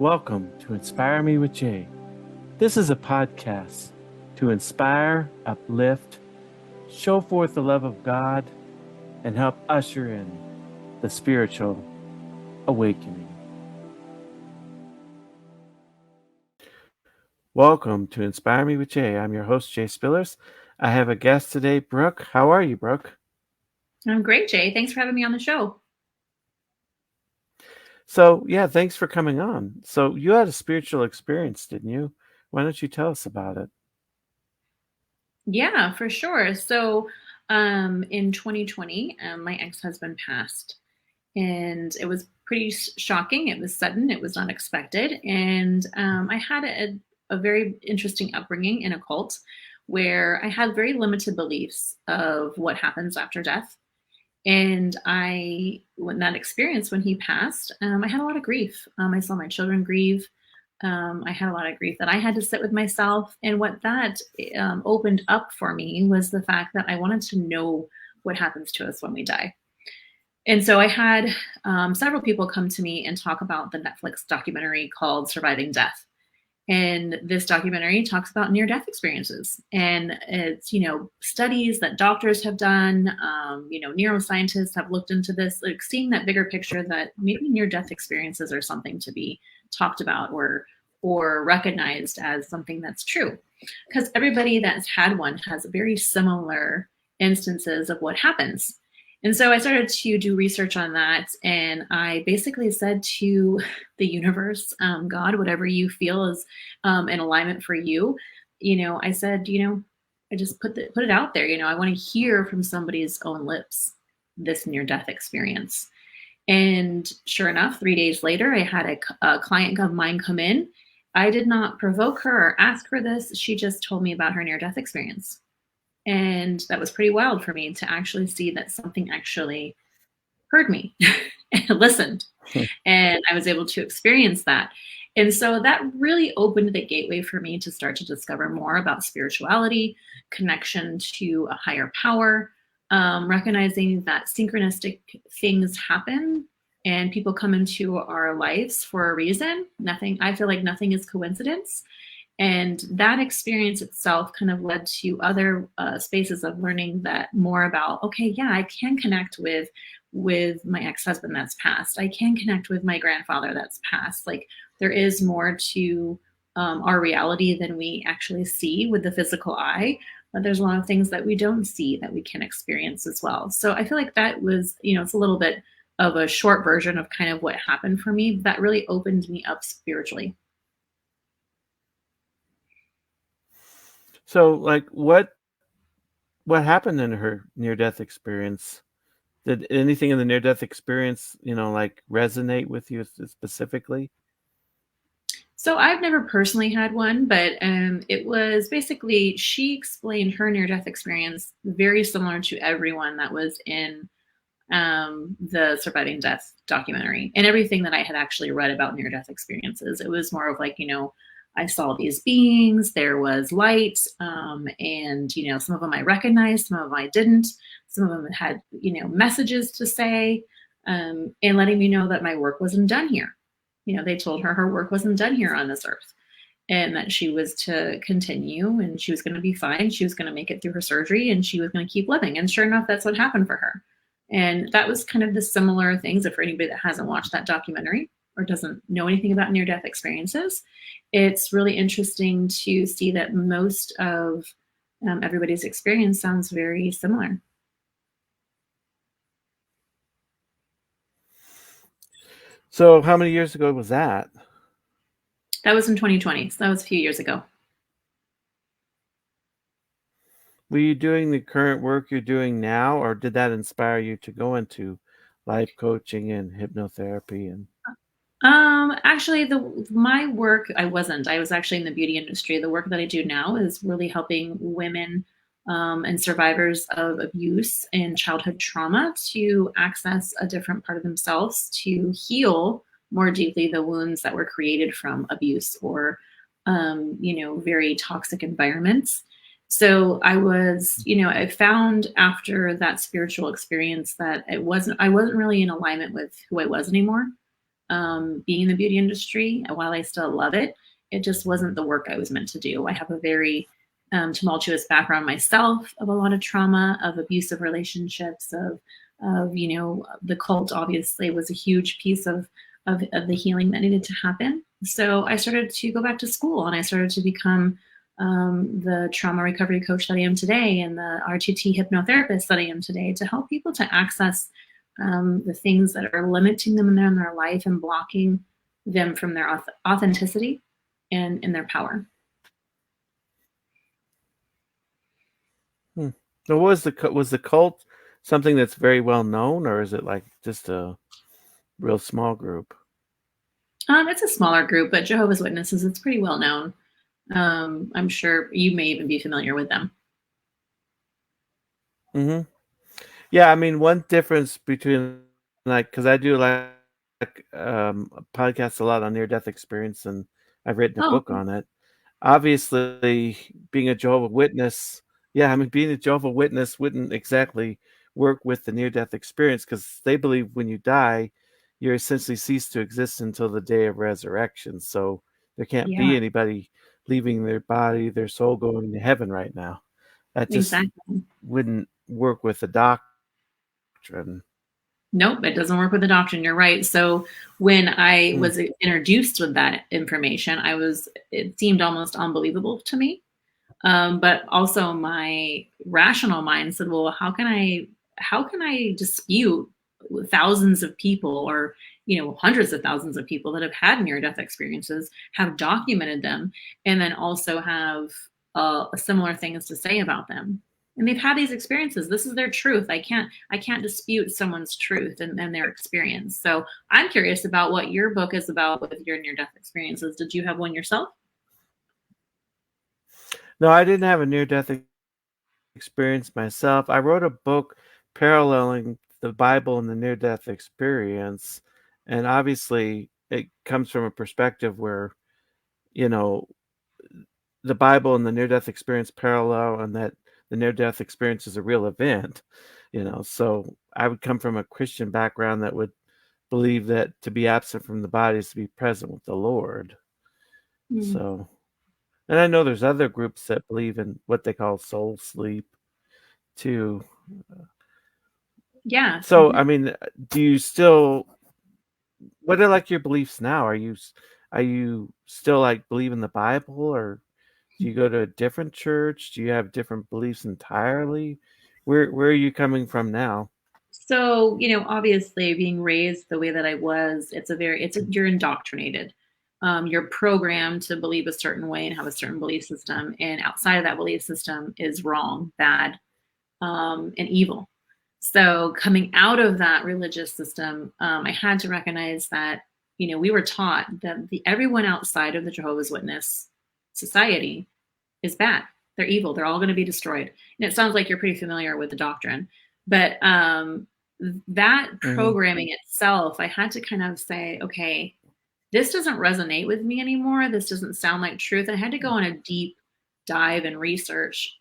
Welcome to Inspire Me with Jay. This is a podcast to inspire, uplift, show forth the love of God, and help usher in the spiritual awakening. Welcome to Inspire Me with Jay. I'm your host, Jay Spillers. I have a guest today, Brooke. How are you, Brooke? I'm great, Jay. Thanks for having me on the show. So, thanks for coming on. So, you had a spiritual experience, didn't you? Why don't you tell us about it? Yeah, for sure. So, in 2020, my ex-husband passed, and it was pretty shocking. It was sudden. It was unexpected, and I had a very interesting upbringing in a cult, where I had very limited beliefs of what happens after death. And when that experience, when he passed, I had a lot of grief. I saw my children grieve. I had a lot of grief that I had to sit with myself. And what that opened up for me was the fact that I wanted to know what happens to us when we die. And so I had several people come to me and talk about the Netflix documentary called Surviving Death. And this documentary talks about near-death experiences, and it's studies that doctors have done. Neuroscientists have looked into this, like seeing that bigger picture that maybe near-death experiences are something to be talked about or recognized as something that's true, because everybody that's had one has very similar instances of what happens. And so I started to do research on that, and I basically said to the universe, God, whatever you feel is in alignment for you, I said, I just put it out there. I want to hear from somebody's own lips this near-death experience. And sure enough, 3 days later, I had a client of mine come in. I did not provoke her or ask her this. She just told me about her near-death experience. And that was pretty wild for me to actually see that something actually heard me and listened. And I was able to experience that. And so that really opened the gateway for me to start to discover more about spirituality, connection to a higher power, recognizing that synchronistic things happen and people come into our lives for a reason. I feel like nothing is coincidence. And that experience itself kind of led to other spaces of learning that more about, okay, yeah, I can connect with my ex-husband that's passed. I can connect with my grandfather that's passed. Like, there is more to our reality than we actually see with the physical eye. But there's a lot of things that we don't see that we can experience as well. So I feel like that was, it's a little bit of a short version of kind of what happened for me. That really opened me up spiritually. So, like, what happened in her near-death experience? Did anything in the near-death experience, like resonate with you specifically? So I've never personally had one, but it was basically, she explained her near-death experience very similar to everyone that was in the Surviving Death documentary and everything that I had actually read about near-death experiences. It was more of like, I saw these beings, there was light, and, some of them I recognized, some of them I didn't. Some of them had, messages to say, and letting me know that my work wasn't done here. They told her work wasn't done here on this earth, and that she was to continue, and she was going to be fine. She was going to make it through her surgery, and she was going to keep living. And sure enough, that's what happened for her. And that was kind of the similar things. If for anybody that hasn't watched that documentary or doesn't know anything about near-death experiences, it's really interesting to see that most of everybody's experience sounds very similar. So, how many years ago was that? That was in 2020. So that was a few years ago. Were you doing the current work you're doing now, or did that inspire you to go into life coaching and hypnotherapy? And Actually, my work, I wasn't. I was actually in the beauty industry. The work that I do now is really helping women and survivors of abuse and childhood trauma to access a different part of themselves to heal more deeply the wounds that were created from abuse or, very toxic environments. So I found after that spiritual experience that I wasn't really in alignment with who I was anymore. being in the beauty industry. While I still love it, it just wasn't the work I was meant to do. I have a very tumultuous background myself, of a lot of trauma, of abusive relationships, of the cult obviously was a huge piece of the healing that needed to happen. So I started to go back to school, and I started to become the trauma recovery coach that I am today, and the RTT hypnotherapist that I am today, to help people to access the things that are limiting them in their life and blocking them from their authenticity and in their power. So was the cult something that's very well known, or is it like just a real small group? It's a smaller group, but Jehovah's Witnesses, it's pretty well known. I'm sure you may even be familiar with them. Mm-hmm. Yeah, I mean, one difference between, like, because I do like podcasts a lot on near-death experience, and I've written a Oh, book on it. Obviously, being a Jehovah Witness, being a Jehovah Witness wouldn't exactly work with the near-death experience, because they believe when you die, you're essentially ceased to exist until the day of resurrection. So there can't yeah, be anybody leaving their body, their soul going to heaven right now. That just exactly. wouldn't work with the doctrine. Nope, it doesn't work with the doctrine. You're right. So when I Hmm. was introduced with that information, it seemed almost unbelievable to me. But also my rational mind said, well, how can I dispute thousands of people, or hundreds of thousands of people that have had near death experiences, have documented them, and then also have similar things to say about them, and they've had these experiences. This is their truth. I can't dispute someone's truth and their experience. So I'm curious about what your book is about with your near death experiences. Did you have one yourself? No, I didn't have a near-death experience myself. I wrote a book paralleling the Bible and the near-death experience, and obviously it comes from a perspective where, you know, the Bible and the near-death experience parallel, and that the near-death experience is a real event. So I would come from a Christian background that would believe that to be absent from the body is to be present with the Lord. Mm, So, and I know there's other groups that believe in what they call soul sleep too. yeah. So, I mean, do you still, what are like your beliefs now? Are you still like believe in the Bible, or do you go to a different church? Do you have different beliefs entirely? Where are you coming from now? So, obviously being raised the way that I was, you're indoctrinated. You're programmed to believe a certain way and have a certain belief system. And outside of that belief system is wrong, bad, and evil. So coming out of that religious system, I had to recognize that, we were taught that everyone outside of the Jehovah's Witness society is bad. They're evil. They're all going to be destroyed. And it sounds like you're pretty familiar with the doctrine. But that Mm-hmm. programming itself, I had to kind of say, okay, this doesn't resonate with me anymore. This doesn't sound like truth. I had to go on a deep dive and research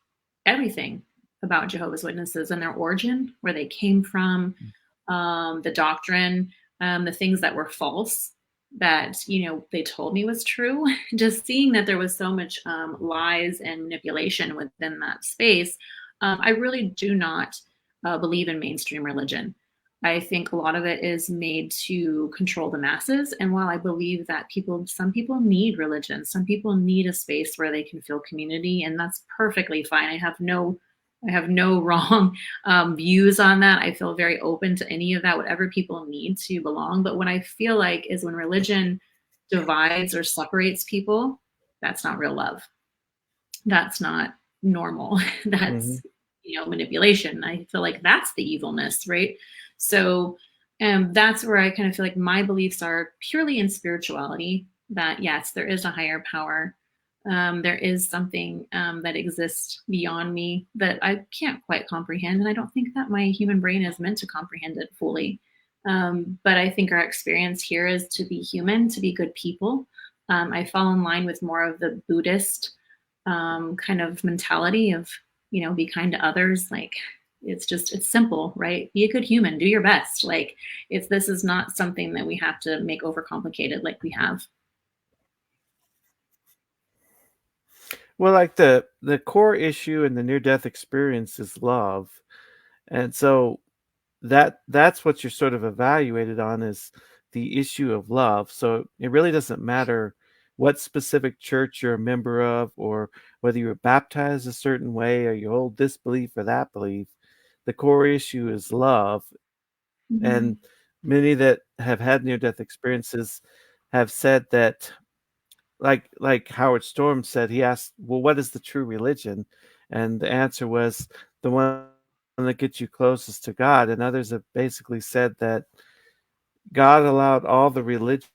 everything about Jehovah's Witnesses and their origin, where they came from, the doctrine, the things that were false that they told me was true. Just seeing that there was so much lies and manipulation within that space, I really do not believe in mainstream religion. I think a lot of it is made to control the masses. And while I believe that some people need religion, some people need a space where they can feel community, and that's perfectly fine. I have no wrong views on that. I feel very open to any of that, whatever people need to belong. But what I feel like is when religion divides or separates people, that's not real love. That's not normal. Mm-hmm. That's manipulation. I feel like that's the evilness, right? So that's where I kind of feel like my beliefs are purely in spirituality. That yes, there is a higher power. There is something that exists beyond me that I can't quite comprehend, and I don't think that my human brain is meant to comprehend it fully. But I think our experience here is to be human, to be good people. I fall in line with more of the Buddhist kind of mentality of, be kind to others. Like, it's simple, right? Be a good human, do your best. Like this is not something that we have to make overcomplicated like we have. Well, like the core issue in the near death experience is love. And so that's what you're sort of evaluated on is the issue of love. So it really doesn't matter what specific church you're a member of or whether you were baptized a certain way or you hold this belief or that belief. The core issue is love. Mhm. And many that have had near death experiences have said that like Howard Storm said, he asked, well, what is the true religion? And the answer was the one that gets you closest to God. And others have basically said that God allowed all the religions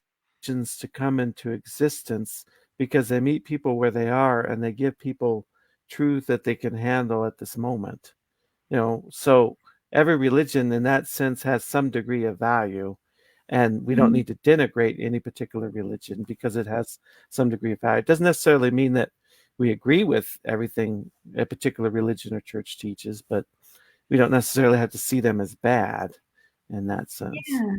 to come into existence because they meet people where they are and they give people truth that they can handle at this moment. So every religion in that sense has some degree of value, and we don't Mhm. need to denigrate any particular religion because it has some degree of value. It doesn't necessarily mean that we agree with everything a particular religion or church teaches, but we don't necessarily have to see them as bad in that sense. Yeah.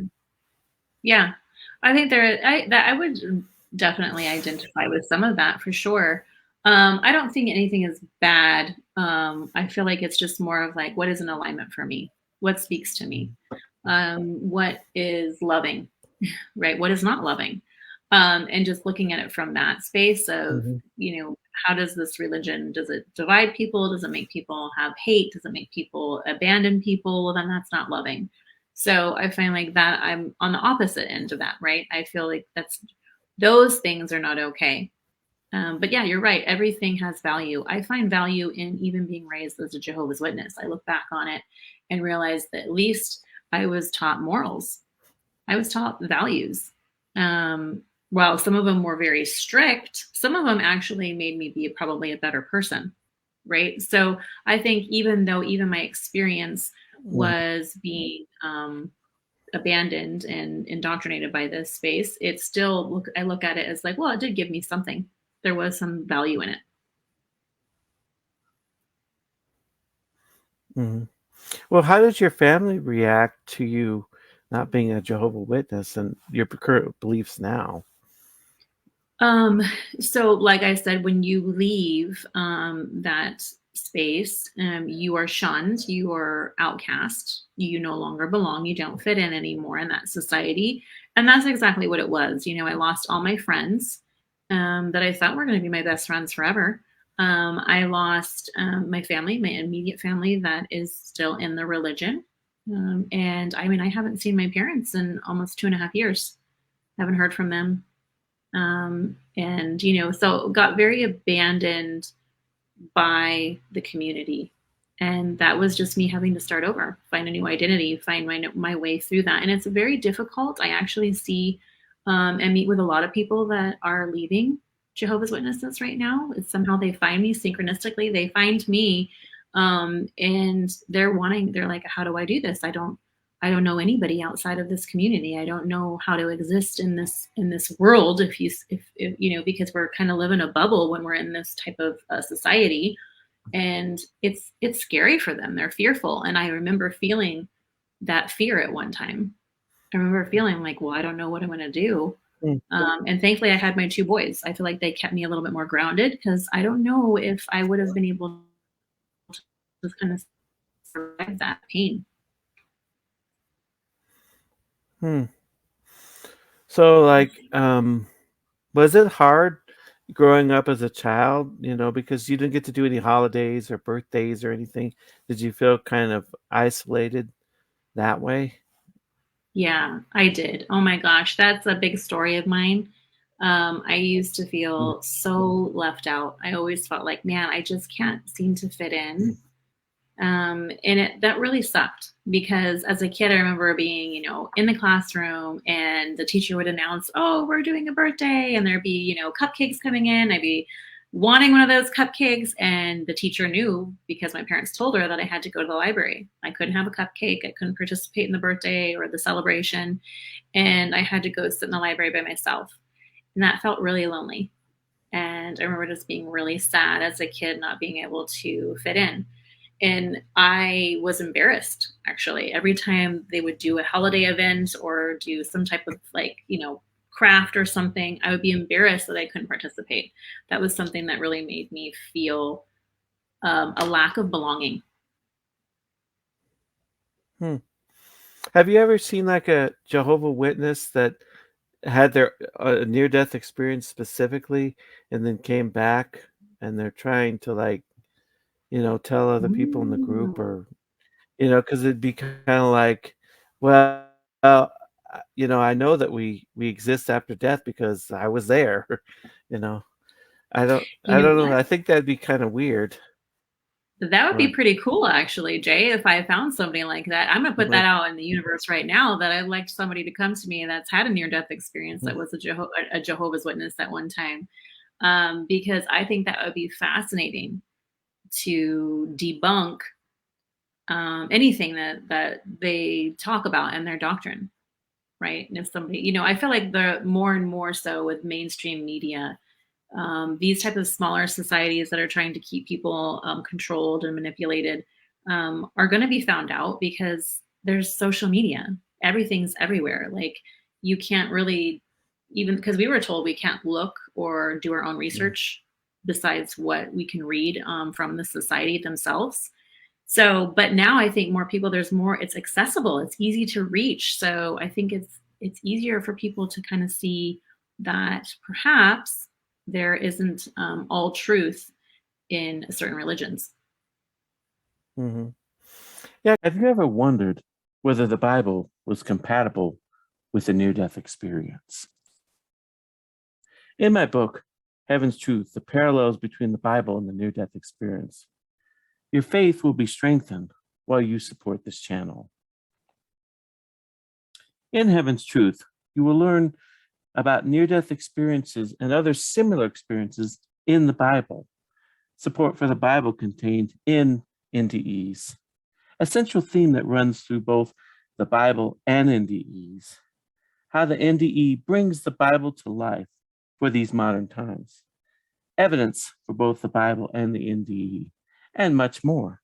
Yeah. I think I would definitely identify with some of that for sure. I don't think anything is bad. I feel like it's just more of like, what is an alignment for me? What speaks to me? What is loving, right? What is not loving? And just looking at it from that space of, Mhm. how does this religion, does it divide people? Does it make people have hate? Does it make people abandon people? Well, then that's not loving. So I find like that I'm on the opposite end of that, right? I feel like those things are not okay. But yeah, you're right. Everything has value. I find value in even being raised as a Jehovah's Witness. I look back on it and realize that at least I was taught morals. I was taught values. Um, while some of them were very strict, some of them actually made me be probably a better person. Right. So I think even though even my experience Mm. was being abandoned and indoctrinated by this space, it still I look at it as like, well, it did give me something. There was some value in it. Mhm. Well, how did your family react to you not being a Jehovah Witness and your current beliefs now? Um, so like I said, when you leave that space, you are shunned, you are outcast, you no longer belong, you don't fit in anymore in that society. And that's exactly what it was. I lost all my friends that I thought were going to be my best friends forever. I lost my family, my immediate family that is still in the religion. And I mean, I haven't seen my parents in almost 2.5 years. Haven't heard from them, and so got very abandoned by the community, and that was just me having to start over, find a new identity, find my way through that. And it's very difficult. I actually see and meet with a lot of people that are leaving Jehovah's Witnesses right now. It's somehow they find me synchronistically, they find me, and they're like, how do I do this? I don't know anybody outside of this community. I don't know how to exist in this world, if because we're kind of living a bubble when we're in this type of society. And it's scary for them. They're fearful, and I remember feeling that fear at one time. I remember feeling like, well, I don't know what I'm going to do. Mm. And thankfully I had my two boys. I feel like they kept me a little bit more grounded, because I don't know if I would have been able to kind of survive that pain. Hmm. So, like, was it hard growing up as a child, because you didn't get to do any holidays or birthdays or anything? Did you feel kind of isolated that way? Yeah, I did. Oh my gosh, that's a big story of mine. I used to Mm. feel so left out. I always felt like, man, I just can't seem to fit in. And that really sucked, because as a kid, I remember being, in the classroom, and the teacher would announce, oh, we're doing a birthday, and there'd be, cupcakes coming in. I'd be wanting one of those cupcakes, and the teacher knew, because my parents told her, that I had to go to the library. I couldn't have a cupcake. I couldn't participate in the birthday or the celebration, and I had to go sit in the library by myself. And that felt really lonely. And I remember just being really sad as a kid, not being able to fit in. And I was embarrassed, actually. Every time they would do a holiday event or do some type of craft or something, I would be embarrassed that I couldn't participate. That was something that really made me feel a lack of belonging. Hmm. Have you ever seen like a Jehovah Witness that had their near-death experience specifically and then came back and they're trying to tell other people in the group, Mm. or because it'd be kind of like, well, I know that we exist after death because I was there. you know You I know don't know, what? I think that'd be kind of weird. That would be What? pretty cool, actually, Jay, if I found somebody like that. I'm gonna put that out in the universe right now, that I'd like somebody to come to me that's had a near-death experience, that was a Jehovah's Witness at one time, because I think that would be fascinating to debunk anything that they talk about in their doctrine, right? And if somebody, I feel like the more and more so with mainstream media, these type of smaller societies that are trying to keep people controlled and manipulated are going to be found out, because there's social media. Everything's everywhere. Like, you can't really, even because we were told we can't look or do our own research besides what we can read from the society themselves. So, but now I think more people, there's more, it's accessible, it's easy to reach. So I think it's easier for people to kind of see that perhaps there isn't all truth in certain religions. Mm-hmm. Yeah. Have you ever wondered whether the Bible was compatible with a near-death experience? In my book, Heaven's Truth: The Parallels Between the Bible and the Near-Death Experience, your faith will be strengthened while you support this channel. In Heaven's Truth, you will learn about near-death experiences and other similar experiences in the Bible. Support for the Bible contained in NDEs, a central theme that runs through both the Bible and NDEs. How the NDE brings the Bible to life for these modern times. Evidence for both the Bible and the NDE, and much more.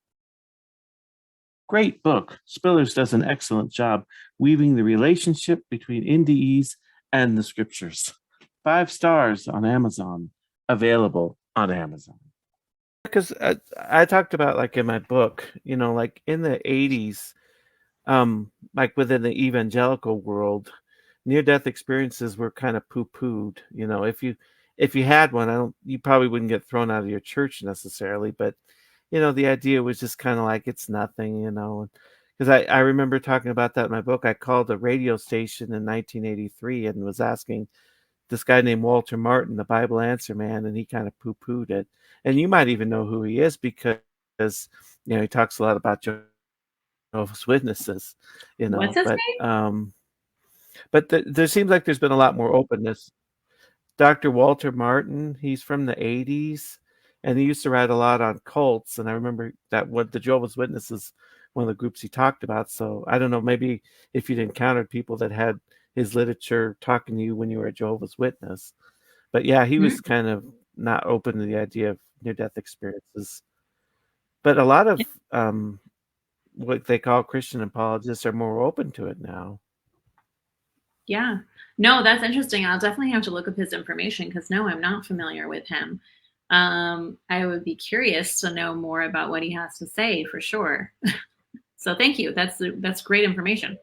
Great book. Spillers does an excellent job weaving the relationship between NDEs and the scriptures. 5 stars on Amazon. Available on Amazon. Because I talked about, like in my book, like in the 80s, like within the evangelical world, near-death experiences were kind of poo-pooed. If you had one, you probably wouldn't get thrown out of your church necessarily, but the idea was just kind of like, it's nothing. Because I remember talking about that in my book. I called a radio station in 1983 and was asking this guy named Walter Martin, the Bible Answer Man, and he kind of poo-pooed it. And you might even know who he is, because he talks a lot about Jehovah's Witnesses, What's his but name? there seems like there's been a lot more openness. Dr. Walter Martin, he's from the 80s, and he used to write a lot on cults. And I remember that what the Jehovah's Witnesses, one of the groups he talked about. So I don't know, maybe if you'd encountered people that had his literature talking to you when you were a Jehovah's Witness. But yeah, he Hmm? was kind of not open to the idea of near-death experiences. But a lot of what they call Christian apologists are more open to it now. Yeah. No, that's interesting. I'll definitely have to look up his information, because no, I'm not familiar with him. I would be curious to know more about what he has to say, for sure. So thank you. That's great information.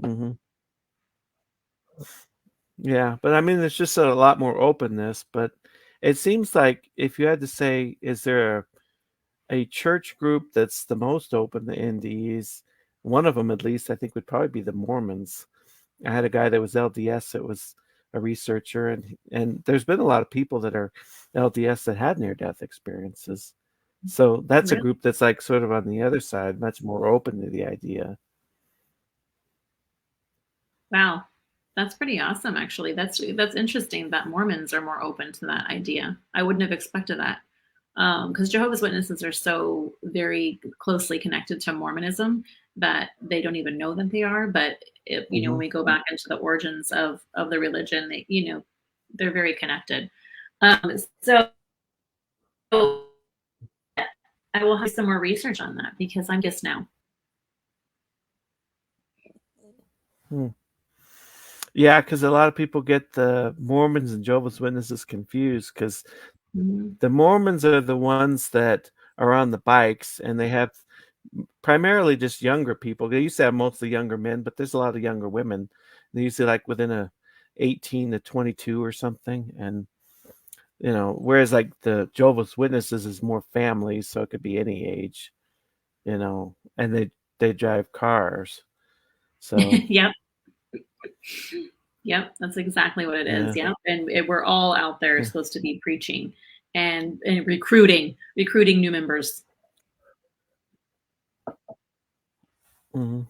Hmm. Yeah, but I mean, there's just a lot more openness. But it seems like, if you had to say, is there a church group that's the most open to NDEs? One of them, at least, I think, would probably be the Mormons. I had a guy that was LDS that was a researcher, and there's been a lot of people that are LDS that had near-death experiences. So that's a Really? group that's like sort of on the other side, much more open to the idea. Wow. That's pretty awesome, actually. That's interesting that Mormons are more open to that idea. I wouldn't have expected that. Because Jehovah's Witnesses are so very closely connected to Mormonism that they don't even know that they are. But when Hmm. we go back into the origins of the religion, they're very connected. So I will have some more research on that because I'm just now. Hmm. Yeah, because a lot of people get the Mormons and Jehovah's Witnesses confused because Mm-hmm. the Mormons are the ones that are on the bikes, and they have primarily just younger people. They used to have mostly younger men, but there's a lot of younger women. They usually like within a 18 to 22 or something. And, whereas like the Jehovah's Witnesses is more families, so it could be any age, and they drive cars. So, Yep. Yep, that's exactly what it is. yeah. Yep, and we're all out there supposed to be preaching and recruiting new members. Mhm.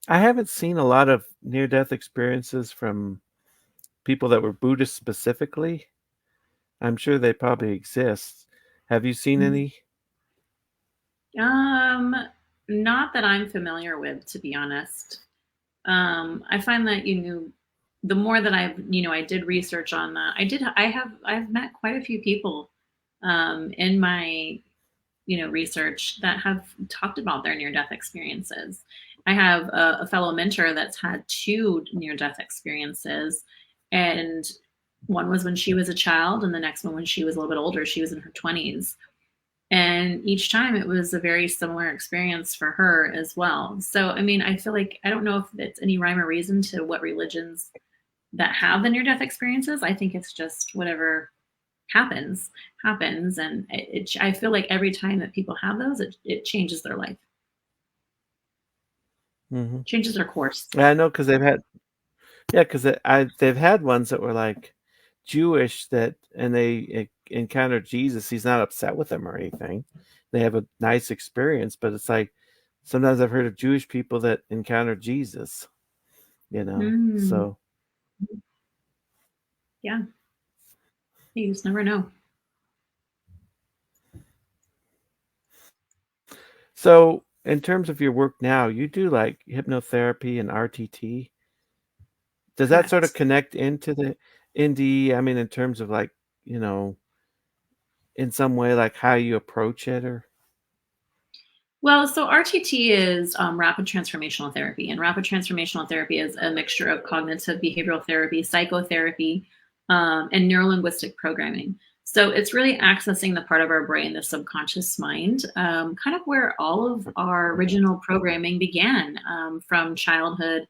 I haven't seen a lot of near-death experiences from people that were Buddhist specifically. I'm sure they probably exist. Have you seen any? Um, Not that I'm familiar with, to be honest. I find that the more that I did research on that. I've met quite a few people in my research that have talked about their near-death experiences. I have a fellow mentor that's had two near-death experiences, and one was when she was a child, and the next one when she was a little bit older. She was in her 20s, and each time it was a very similar experience for her as well. So, I mean, I feel like I don't know if it's any rhyme or reason to what religions that have the near-death experiences. I think it's just whatever happens, and I feel like every time that people have those, it changes their life, Hmm. changes their course. I know because they've had ones that were like Jewish and they encounter Jesus. He's not upset with them or anything. They have a nice experience, but it's like sometimes I've heard of Jewish people that encounter Jesus. Mm, So yeah, you just never know. so in terms of your work now, you do like hypnotherapy and RTT. Does that sort of Correct. connect into the NDE? I mean, in terms of like, you know, in some way, like how you approach it, or Well, so RTT is rapid transformational therapy, and rapid transformational therapy is a mixture of cognitive behavioral therapy, psychotherapy, and neurolinguistic programming. So it's really accessing the part of our brain, the subconscious mind, kind of where all of our original programming began from childhood,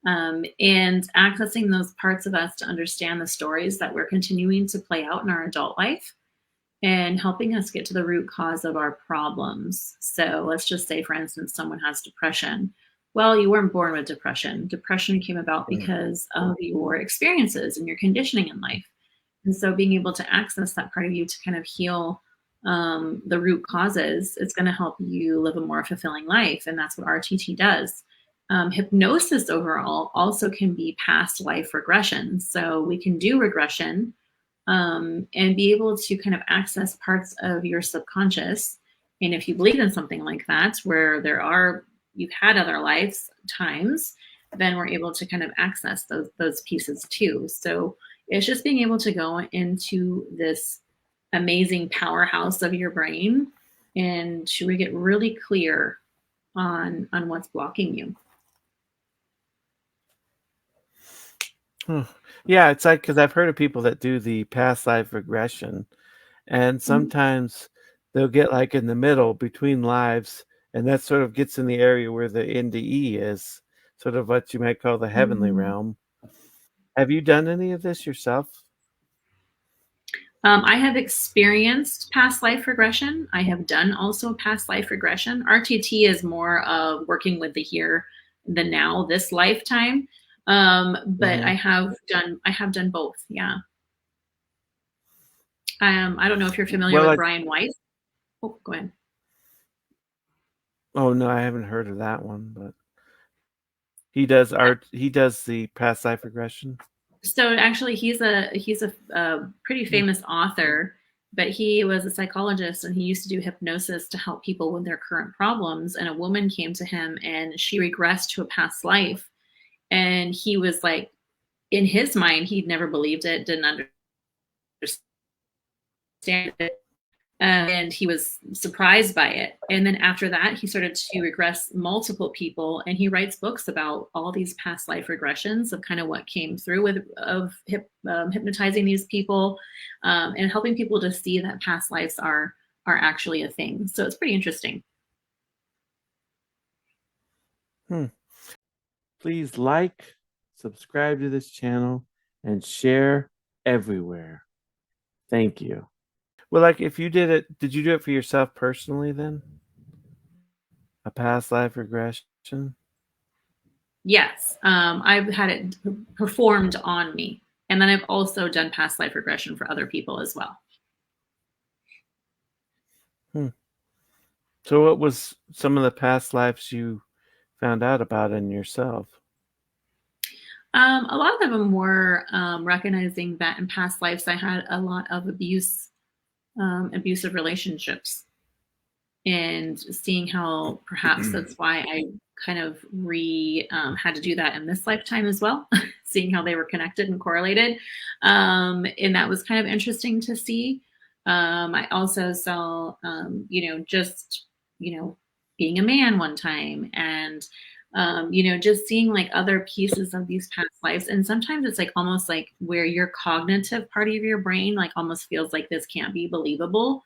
and accessing those parts of us to understand the stories that we're continuing to play out in our adult life and helping us get to the root cause of our problems. So let's just say, for instance, someone has depression. Well, you weren't born with depression. Depression came about because of your experiences and your conditioning in life. And so being able to access that part of you to kind of heal the root causes, it's going to help you live a more fulfilling life. And that's what RTT does. Hypnosis overall also can be past life regression. So we can do regression and be able to kind of access parts of your subconscious. And if you believe in something like that, where you've had other lives times, then we're able to kind of access those pieces too. So it's just being able to go into this amazing powerhouse of your brain and to get really clear on what's blocking you. yeah, it's like because I've heard of people that do the past life regression, and Mhm. sometimes they'll get like in the middle between lives, and that sort of gets in the area where the NDE is, sort of what you might call the heavenly Mhm. realm. Have you done any of this yourself? I have experienced past life regression. I have done also past life regression. RTT is more of working with the here, the now, this lifetime. But Hmm. I have done both. Yeah. I don't know if you're familiar Well, with like, Brian Weiss. Oh, go ahead. oh no, I haven't heard of that one, but he does art. He does the past life regression. So actually, he's a pretty Hmm. famous author, but he was a psychologist and he used to do hypnosis to help people with their current problems. And a woman came to him and she regressed to a past life, and he was like, in his mind, he'd never believed it, didn't understand it. And he was surprised by it. And then after that, he started to regress multiple people, and he writes books about all these past life regressions of kind of what came through with hypnotizing these people, and helping people to see that past lives are actually a thing. So it's pretty interesting. Please like, subscribe to this channel, and share everywhere. Thank you. Well, like if you did it, did you do it for yourself personally then? A past life regression? Yes, I've had it performed on me. And then I've also done past life regression for other people as well. So what was some of the past lives you found out about in yourself? A lot of them were recognizing that in past lives I had a lot of abusive relationships, and seeing how perhaps that's why I kind of had to do that in this lifetime as well, seeing how they were connected and correlated. And that was kind of interesting to see. I also saw, just, being a man one time, and just seeing like other pieces of these past lives. And sometimes it's like almost like where your cognitive part of your brain like almost feels like this can't be believable,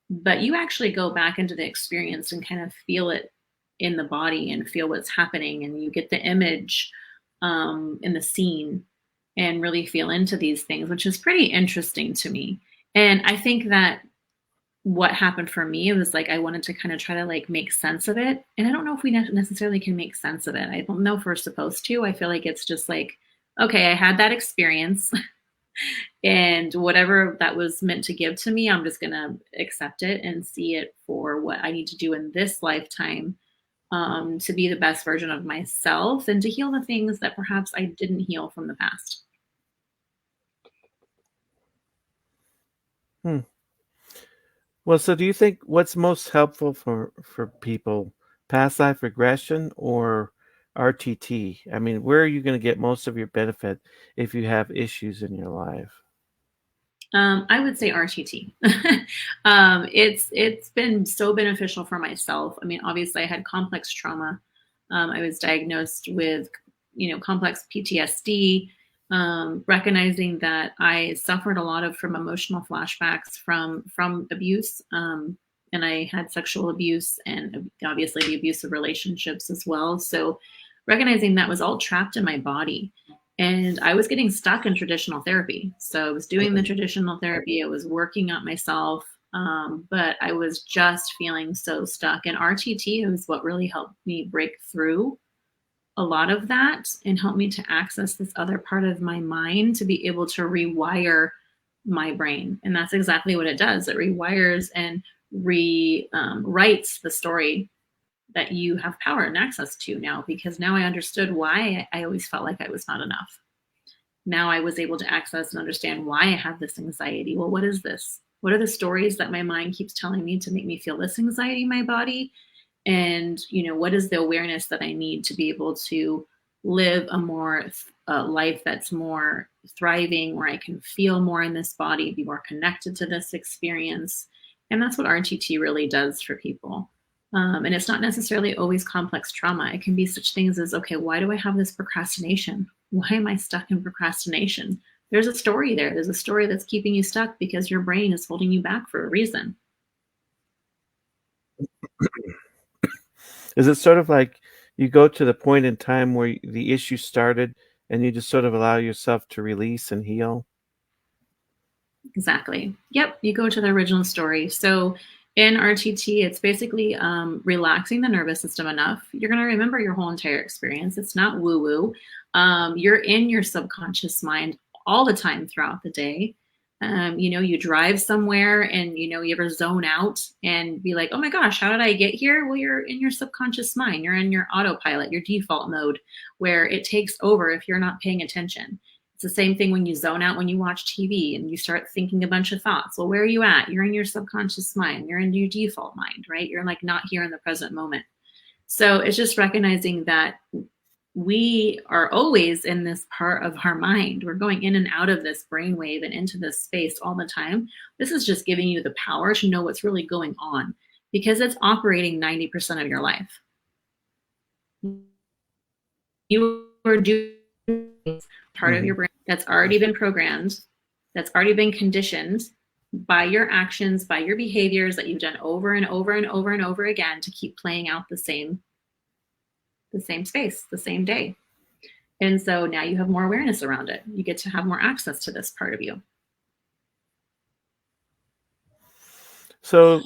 but you actually go back into the experience and kind of feel it in the body and feel what's happening, and you get the image in the scene and really feel into these things, which is pretty interesting to me. And I think that what happened for me, it was like I wanted to kind of try to like make sense of it. And I don't know if we necessarily can make sense of it. I don't know if we're supposed to. I feel like it's just like, okay, I had that experience. And whatever that was meant to give to me, I'm just going to accept it and see it for what I need to do in this lifetime, to be the best version of myself and to heal the things that perhaps I didn't heal from the past. Well, so do you think what's most helpful for people, past life regression or RTT? I mean, where are you going to get most of your benefit if you have issues in your life? I would say RTT. It's been so beneficial for myself. I mean, obviously, I had complex trauma. I was diagnosed with, complex PTSD. Recognizing that I suffered a lot from emotional flashbacks from abuse, and I had sexual abuse and obviously the abusive relationships as well. So recognizing that was all trapped in my body. And I was getting stuck in traditional therapy. So I was doing the traditional therapy, I was working on myself, but I was just feeling so stuck. And RTT was what really helped me break through a lot of that and help me to access this other part of my mind to be able to rewire my brain. And that's exactly what it does. It rewires and rewrites the story that you have power and access to now, because now I understood why I always felt like I was not enough. Now I was able to access and understand why I have this anxiety. Well, what is this? What are the stories that my mind keeps telling me to make me feel this anxiety in my body? And, what is the awareness that I need to be able to live a more life that's more thriving, where I can feel more in this body, be more connected to this experience. And that's what RTT really does for people. And it's not necessarily always complex trauma. It can be such things as, okay, why do I have this procrastination? Why am I stuck in procrastination? There's a story there. There's a story that's keeping you stuck because your brain is holding you back for a reason. Is it sort of like you go to the point in time where the issue started and you just sort of allow yourself to release and heal? Exactly. Yep. You go to the original story. So in RTT, it's basically relaxing the nervous system enough. You're going to remember your whole entire experience. It's not woo woo. You're in your subconscious mind all the time throughout the day. You drive somewhere and, you ever zone out and be like, oh my gosh, how did I get here? Well, you're in your subconscious mind. You're in your autopilot, your default mode, where it takes over if you're not paying attention. It's the same thing when you zone out when you watch TV and you start thinking a bunch of thoughts. Well, where are you at? You're in your subconscious mind. You're in your default mind, right? You're like not here in the present moment. So it's just recognizing that we are always in this part of our mind. We're going in and out of this brainwave and into this space all the time. This is just giving you the power to know what's really going on because it's operating 90% of your life. You are doing part of your brain that's already been programmed, that's already been conditioned by your actions, by your behaviors that you've done over and over and over and over again to keep playing out the same space, the same day. And so now you have more awareness around it. You get to have more access to this part of you. So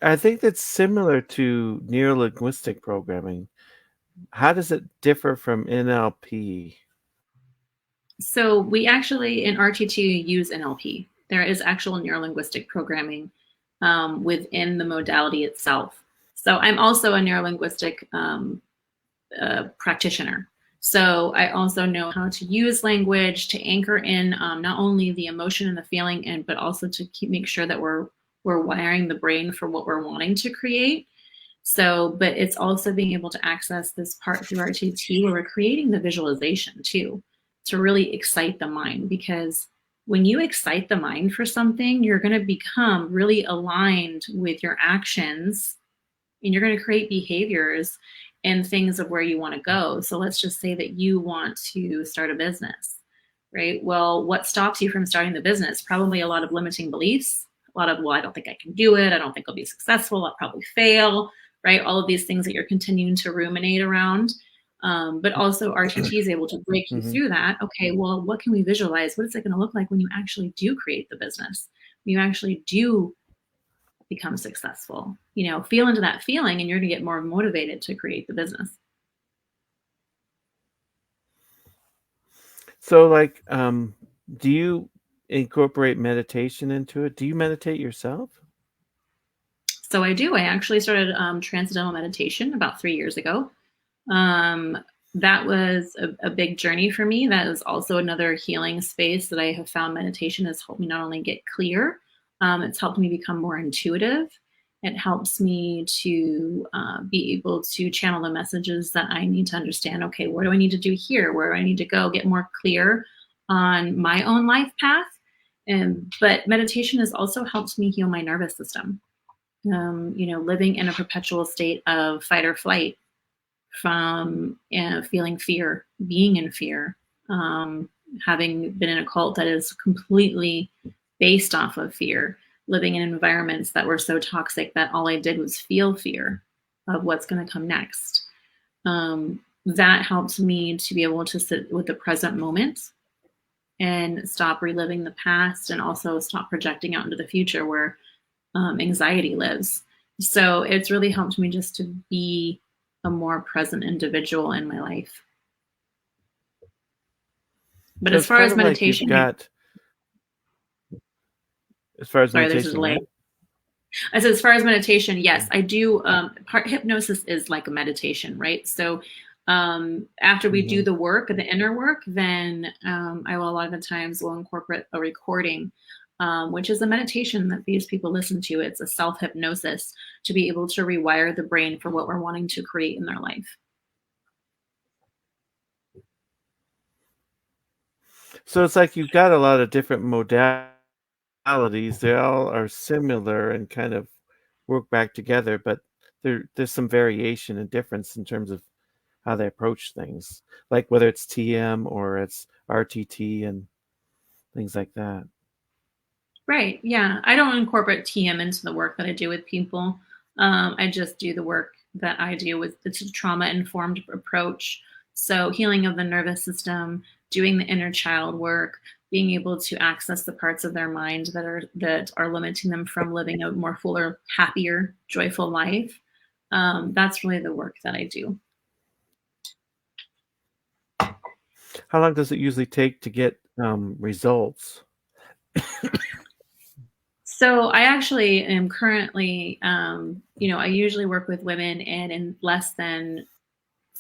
I think that's similar to neurolinguistic programming. How does it differ from NLP? So we actually in RTT use NLP. There is actual neurolinguistic programming within the modality itself. So I'm also a neurolinguistic practitioner. So I also know how to use language to anchor in not only the emotion and the feeling, but also to make sure that we're wiring the brain for what we're wanting to create. So, but it's also being able to access this part through RTT where we're creating the visualization too, to really excite the mind. Because when you excite the mind for something, you're going to become really aligned with your actions and you're going to create behaviors and things of where you want to go. So let's just say that you want to start a business, right? Well, what stops you from starting the business? Probably a lot of limiting beliefs, a lot of, well, I don't think I can do it. I don't think I'll be successful. I'll probably fail, right? All of these things that you're continuing to ruminate around. But also RTT is able to break you through that. Okay, well, what can we visualize? What is it going to look like when you actually do create the business? When you actually do become successful, feel into that feeling and you're going to get more motivated to create the business. So like, do you incorporate meditation into it? Do you meditate yourself? So I do. I actually started transcendental meditation about 3 years ago. That was a big journey for me. That is also another healing space that I have found meditation has helped me not only get clear, it's helped me become more intuitive. It helps me to be able to channel the messages that I need to understand. Okay, what do I need to do here? Where do I need to go? Get more clear on my own life path. But meditation has also helped me heal my nervous system. Living in a perpetual state of fight or flight from feeling fear, being in fear, having been in a cult that is completely based off of fear, living in environments that were so toxic that all I did was feel fear of what's going to come next. That helped me to be able to sit with the present moment and stop reliving the past and also stop projecting out into the future where anxiety lives. So it's really helped me just to be a more present individual in my life. But So as far as meditation, meditation, I said, as far as meditation, yes, I do. Hypnosis is like a meditation, right? So after we do the work, the inner work, then I will a lot of the times will incorporate a recording, which is a meditation that these people listen to. It's a self-hypnosis to be able to rewire the brain for what we're wanting to create in their life. So it's like you've got a lot of different modalities. They all are similar and kind of work back together, but there's some variation and difference in terms of how they approach things, like whether it's TM or it's RTT and things like that. Right. Yeah. I don't incorporate TM into the work that I do with people. I just do the work that I do with the trauma-informed approach. So healing of the nervous system, doing the inner child work, being able to access the parts of their mind that are limiting them from living a more fuller, happier, joyful life. That's really the work that I do. How long does it usually take to get results? So I actually am currently, I usually work with women, and in less than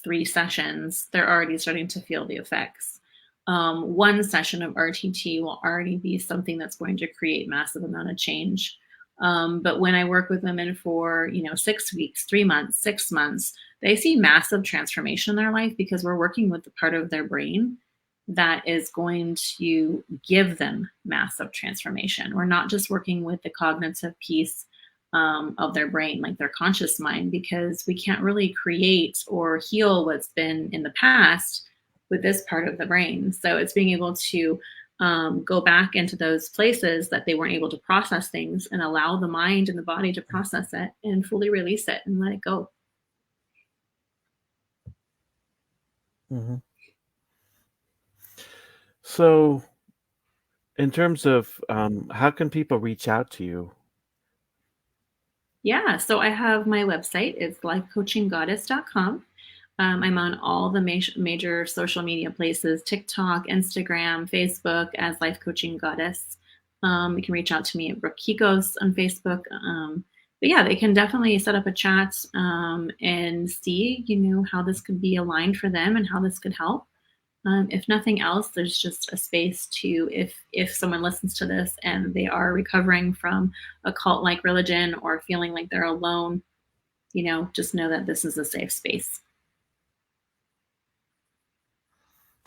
3 sessions, they're already starting to feel the effects. One session of RTT will already be something that's going to create massive amount of change. But when I work with women for, 6 weeks, 3 months, 6 months, they see massive transformation in their life because we're working with the part of their brain that is going to give them massive transformation. We're not just working with the cognitive piece of their brain, like their conscious mind, because we can't really create or heal what's been in the past with this part of the brain. So it's being able to go back into those places that they weren't able to process things and allow the mind and the body to process it and fully release it and let it go. Mm-hmm. So, in terms of how can people reach out to you? Yeah, so I have my website. It's lifecoachinggoddess.com. I'm on all the major social media places, TikTok, Instagram, Facebook as Life Coaching Goddess. You can reach out to me at Brooke on Facebook. But yeah, they can definitely set up a chat and see, how this could be aligned for them and how this could help. If nothing else, there's just a space to, if someone listens to this and they are recovering from a cult-like religion or feeling like they're alone, just know that this is a safe space.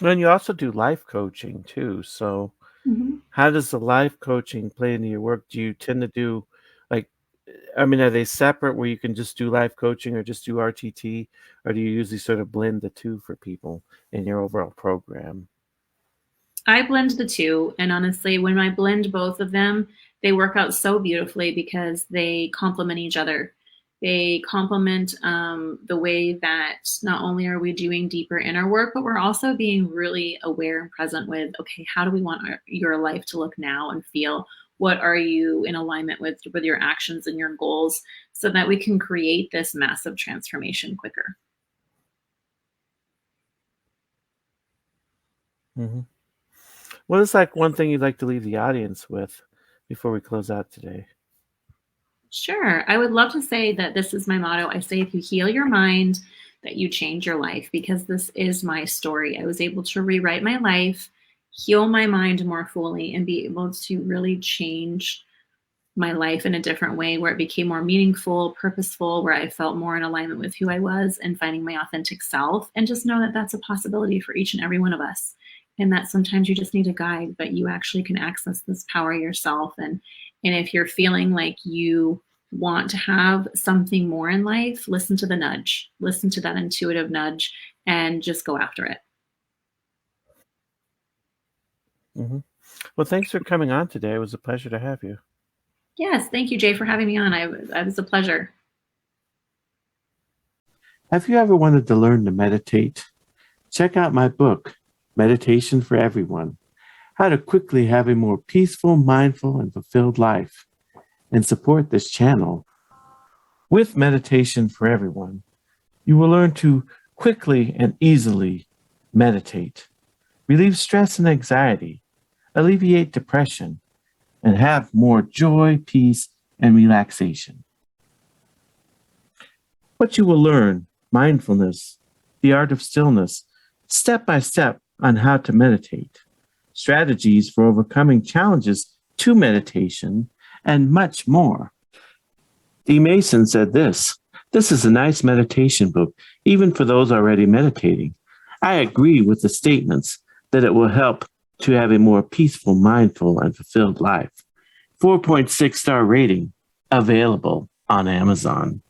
And you also do life coaching too. So, how does the life coaching play into your work? Do you tend to do are they separate where you can just do life coaching or just do RTT, or do you usually sort of blend the two for people in your overall program? I blend the two, and honestly, when I blend both of them, they work out so beautifully because they complement each other. They complement the way that not only are we doing deeper inner work, but we're also being really aware and present with, okay, how do we want your life to look now and feel? What are you in alignment with your actions and your goals so that we can create this massive transformation quicker? Mm-hmm. What is one thing you'd like to leave the audience with before we close out today? Sure. I would love to say that this is my motto. I say, if you heal your mind, that you change your life, because this is my story. I was able to rewrite my life, heal my mind more fully, and be able to really change my life in a different way where it became more meaningful, purposeful, where I felt more in alignment with who I was and finding my authentic self. And just know that that's a possibility for each and every one of us. And that sometimes you just need a guide, but you actually can access this power yourself. And if you're feeling like you want to have something more in life, listen to the nudge, listen to that intuitive nudge, and just go after it. Mm-hmm. Well, thanks for coming on today. It was a pleasure to have you. Yes, thank you, Jay, for having me on. It was a pleasure. Have you ever wanted to learn to meditate? Check out my book, Meditation for Everyone: How to Quickly Have a More Peaceful, Mindful, and Fulfilled Life, and support this channel. With Meditation for Everyone, you will learn to quickly and easily meditate, relieve stress and anxiety, alleviate depression, and have more joy, peace, and relaxation. What you will learn: mindfulness, the art of stillness, step by step on how to meditate, strategies for overcoming challenges to meditation, and much more. D. Mason said this is a nice meditation book, even for those already meditating. I agree with the statements that it will help to have a more peaceful, mindful, and fulfilled life. 4.6 star rating, available on Amazon.